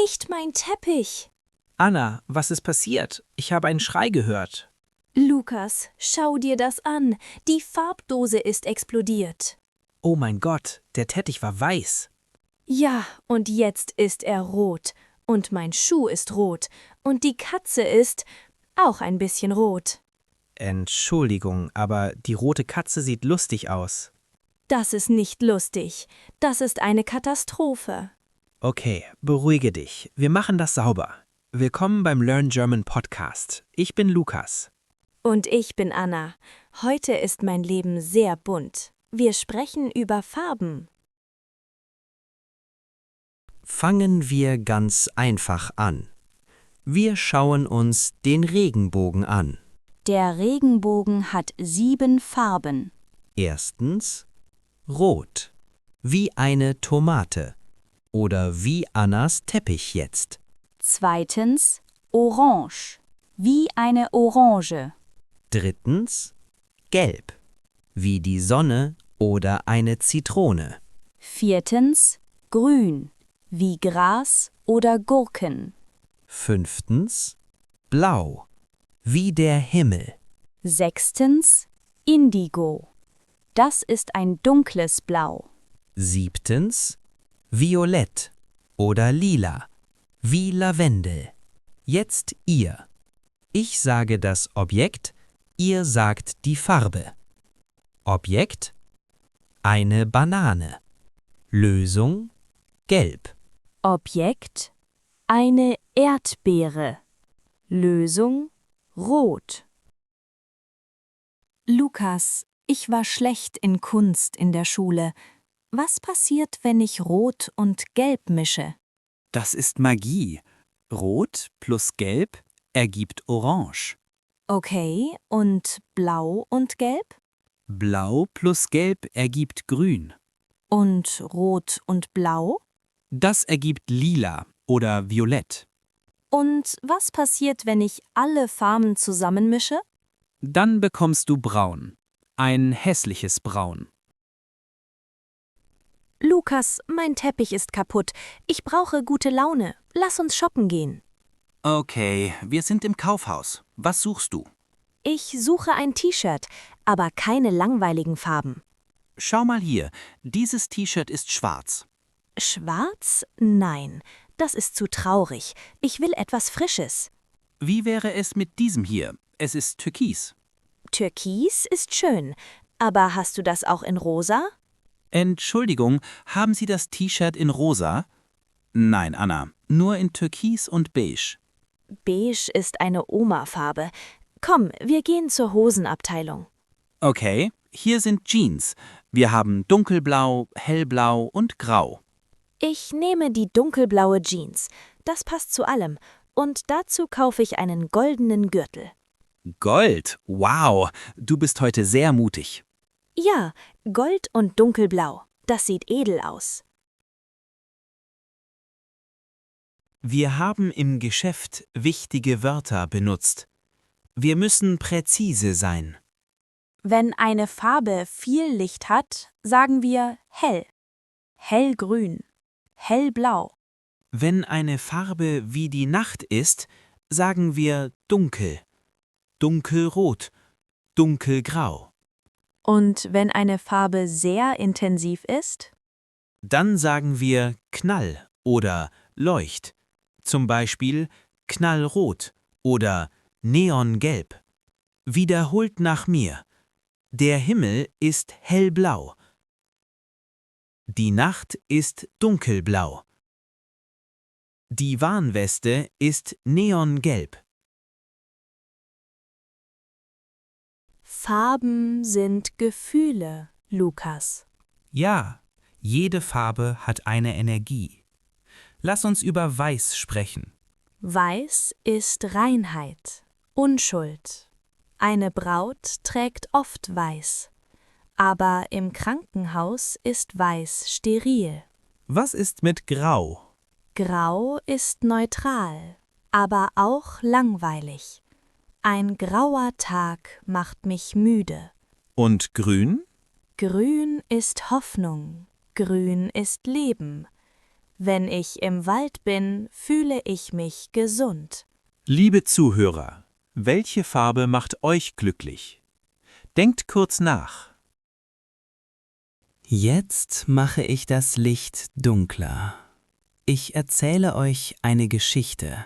Nicht mein Teppich! Anna, was ist passiert? Ich habe einen Schrei gehört. Lukas, schau dir das an. Die Farbdose ist explodiert. Oh mein Gott, der Teppich war weiß. Ja, und jetzt ist er rot. Und mein Schuh ist rot. Und die Katze ist auch ein bisschen rot. Entschuldigung, aber die rote Katze sieht lustig aus. Das ist nicht lustig. Das ist eine Katastrophe. Okay, beruhige dich. Wir machen das sauber. Willkommen beim Learn German Podcast. Ich bin Lukas. Und ich bin Anna. Heute ist mein Leben sehr bunt. Wir sprechen über Farben. Fangen wir ganz einfach an. Wir schauen uns den Regenbogen an. Der Regenbogen hat 7 Farben. Erstens Rot, wie eine Tomate oder wie Annas Teppich jetzt. Zweitens Orange, wie eine Orange. Drittens Gelb, wie die Sonne oder eine Zitrone. Viertens Grün, wie Gras oder Gurken. Fünftens Blau, wie der Himmel. Sechstens Indigo. Das ist ein dunkles Blau. Siebtens Violett oder Lila, wie Lavendel. Jetzt ihr. Ich sage das Objekt, ihr sagt die Farbe. Objekt: eine Banane. Lösung: gelb. Objekt eine Erdbeere. Lösung rot. Lukas, ich war schlecht in Kunst in der Schule. Was passiert, wenn ich Rot und Gelb mische? Das ist Magie. Rot plus Gelb ergibt Orange. Okay, und Blau und Gelb? Blau plus Gelb ergibt Grün. Und Rot und Blau? Das ergibt Lila oder Violett. Und was passiert, wenn ich alle Farben zusammenmische? Dann bekommst du Braun. Ein hässliches Braun. Lukas, mein Teppich ist kaputt. Ich brauche gute Laune. Lass uns shoppen gehen. Okay, wir sind im Kaufhaus. Was suchst du? Ich suche ein T-Shirt, aber keine langweiligen Farben. Schau mal hier, dieses T-Shirt ist schwarz. Schwarz? Nein, das ist zu traurig. Ich will etwas Frisches. Wie wäre es mit diesem hier? Es ist türkis. Türkis ist schön, aber hast du das auch in rosa? Entschuldigung, haben Sie das T-Shirt in rosa? Nein, Anna, nur in türkis und beige. Beige ist eine Oma-Farbe. Komm, wir gehen zur Hosenabteilung. Okay, hier sind Jeans. Wir haben dunkelblau, hellblau und grau. Ich nehme die dunkelblaue Jeans. Das passt zu allem. Und dazu kaufe ich einen goldenen Gürtel. Gold, wow, du bist heute sehr mutig. Ja, Gold und dunkelblau. Das sieht edel aus. Wir haben im Geschäft wichtige Wörter benutzt. Wir müssen präzise sein. Wenn eine Farbe viel Licht hat, sagen wir hell, hellgrün, hellblau. Wenn eine Farbe wie die Nacht ist, sagen wir dunkel, dunkelrot, dunkelgrau. Und wenn eine Farbe sehr intensiv ist? Dann sagen wir Knall oder Leucht, zum Beispiel knallrot oder neongelb. Wiederholt nach mir. Der Himmel ist hellblau. Die Nacht ist dunkelblau. Die Warnweste ist neongelb. Farben sind Gefühle, Lukas. Ja, jede Farbe hat eine Energie. Lass uns über Weiß sprechen. Weiß ist Reinheit, Unschuld. Eine Braut trägt oft Weiß. Aber im Krankenhaus ist Weiß steril. Was ist mit Grau? Grau ist neutral, aber auch langweilig. Ein grauer Tag macht mich müde. Und Grün? Grün ist Hoffnung, grün ist Leben. Wenn ich im Wald bin, fühle ich mich gesund. Liebe Zuhörer, welche Farbe macht euch glücklich? Denkt kurz nach. Jetzt mache ich das Licht dunkler. Ich erzähle euch eine Geschichte.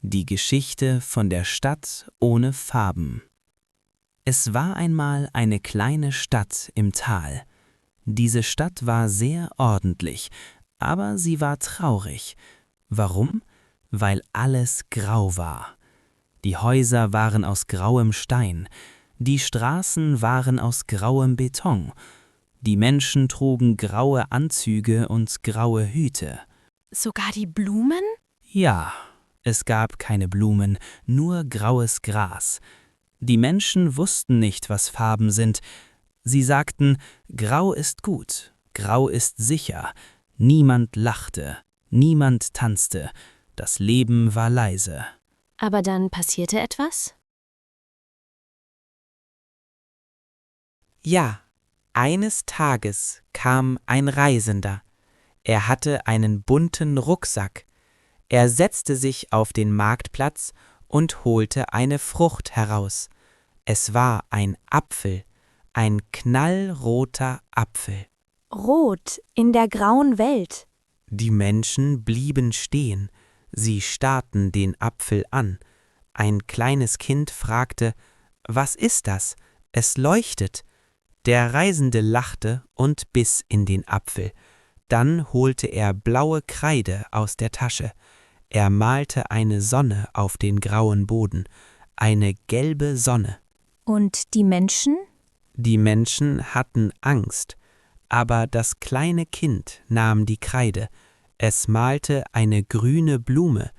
Die Geschichte von der Stadt ohne Farben. Es war einmal eine kleine Stadt im Tal. Diese Stadt war sehr ordentlich, aber sie war traurig. Warum? Weil alles grau war. Die Häuser waren aus grauem Stein, die Straßen waren aus grauem Beton, die Menschen trugen graue Anzüge und graue Hüte. Sogar die Blumen? Ja, es gab keine Blumen, nur graues Gras. Die Menschen wussten nicht, was Farben sind. Sie sagten, grau ist gut, grau ist sicher. Niemand lachte, niemand tanzte, das Leben war leise. Aber dann passierte etwas? Ja, eines Tages kam ein Reisender. Er hatte einen bunten Rucksack. Er setzte sich auf den Marktplatz und holte eine Frucht heraus. Es war ein Apfel, ein knallroter Apfel. Rot in der grauen Welt. Die Menschen blieben stehen, sie starrten den Apfel an. Ein kleines Kind fragte, »Was ist das? Es leuchtet.« Der Reisende lachte und biss in den Apfel. Dann holte er blaue Kreide aus der Tasche. Er malte eine Sonne auf den grauen Boden, eine gelbe Sonne. Und die Menschen? Die Menschen hatten Angst, aber das kleine Kind nahm die Kreide. Es malte eine grüne Blume.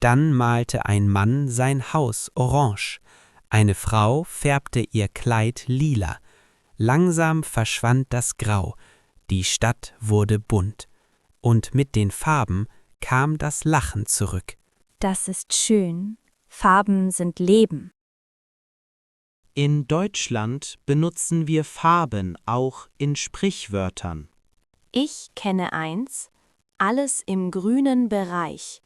Dann malte ein Mann sein Haus orange. Eine Frau färbte ihr Kleid lila. Langsam verschwand das Grau. Die Stadt wurde bunt. Und mit den Farben kam das Lachen zurück. Das ist schön. Farben sind Leben. In Deutschland benutzen wir Farben auch in Sprichwörtern. Ich kenne eins. Alles im grünen Bereich.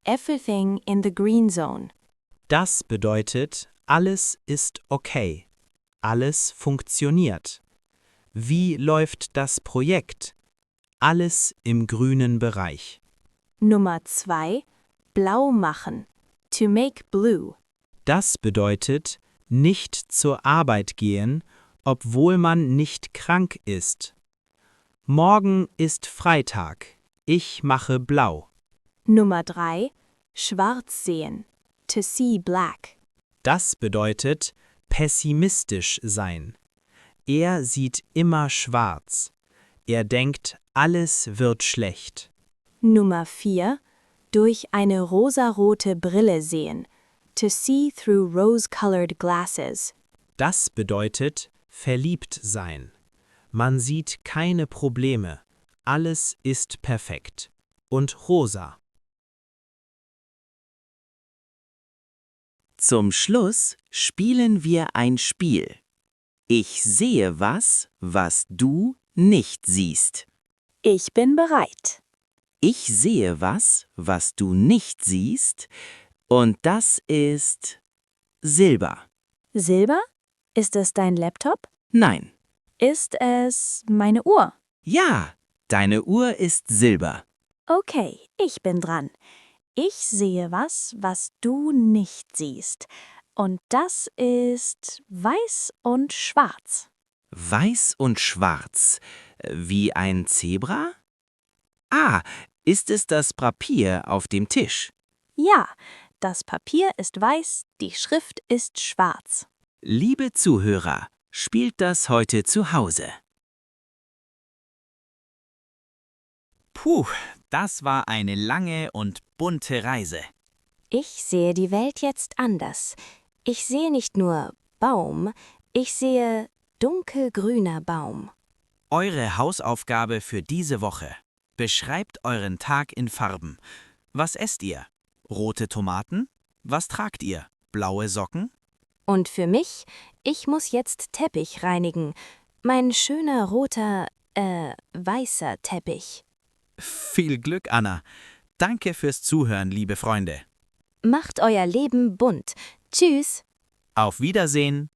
Everything in the green zone. Das bedeutet, alles ist okay. Alles funktioniert. Wie läuft das Projekt? Alles im grünen Bereich. Nummer 2. Blau machen. To make blue. Das bedeutet, nicht zur Arbeit gehen, obwohl man nicht krank ist. Morgen ist Freitag. Ich mache blau. Nummer 3. Schwarz sehen. To see black. Das bedeutet, pessimistisch sein. Er sieht immer schwarz. Er denkt, alles wird schlecht. Nummer 4. Durch eine rosarote Brille sehen. To see through rose-colored glasses. Das bedeutet, verliebt sein. Man sieht keine Probleme. Alles ist perfekt. Und rosa. Zum Schluss spielen wir ein Spiel. Ich sehe was, was du nicht siehst. Ich bin bereit. Ich sehe was, was du nicht siehst, und das ist Silber. Silber? Ist es dein Laptop? Nein. Ist es meine Uhr? Ja, deine Uhr ist Silber. Okay, ich bin dran. Ich sehe was, was du nicht siehst. Und das ist weiß und schwarz. Weiß und schwarz, wie ein Zebra? Ah, ist es das Papier auf dem Tisch? Ja, das Papier ist weiß, die Schrift ist schwarz. Liebe Zuhörer, spielt das heute zu Hause. Puh, das war eine lange und bunte Reise. Ich sehe die Welt jetzt anders. Ich sehe nicht nur Baum, ich sehe dunkelgrüner Baum. Eure Hausaufgabe für diese Woche. Beschreibt euren Tag in Farben. Was esst ihr? Rote Tomaten? Was tragt ihr? Blaue Socken? Und für mich, ich muss jetzt Teppich reinigen. Mein schöner roter, weißer Teppich. Viel Glück, Anna. Danke fürs Zuhören, liebe Freunde. Macht euer Leben bunt. Tschüss. Auf Wiedersehen.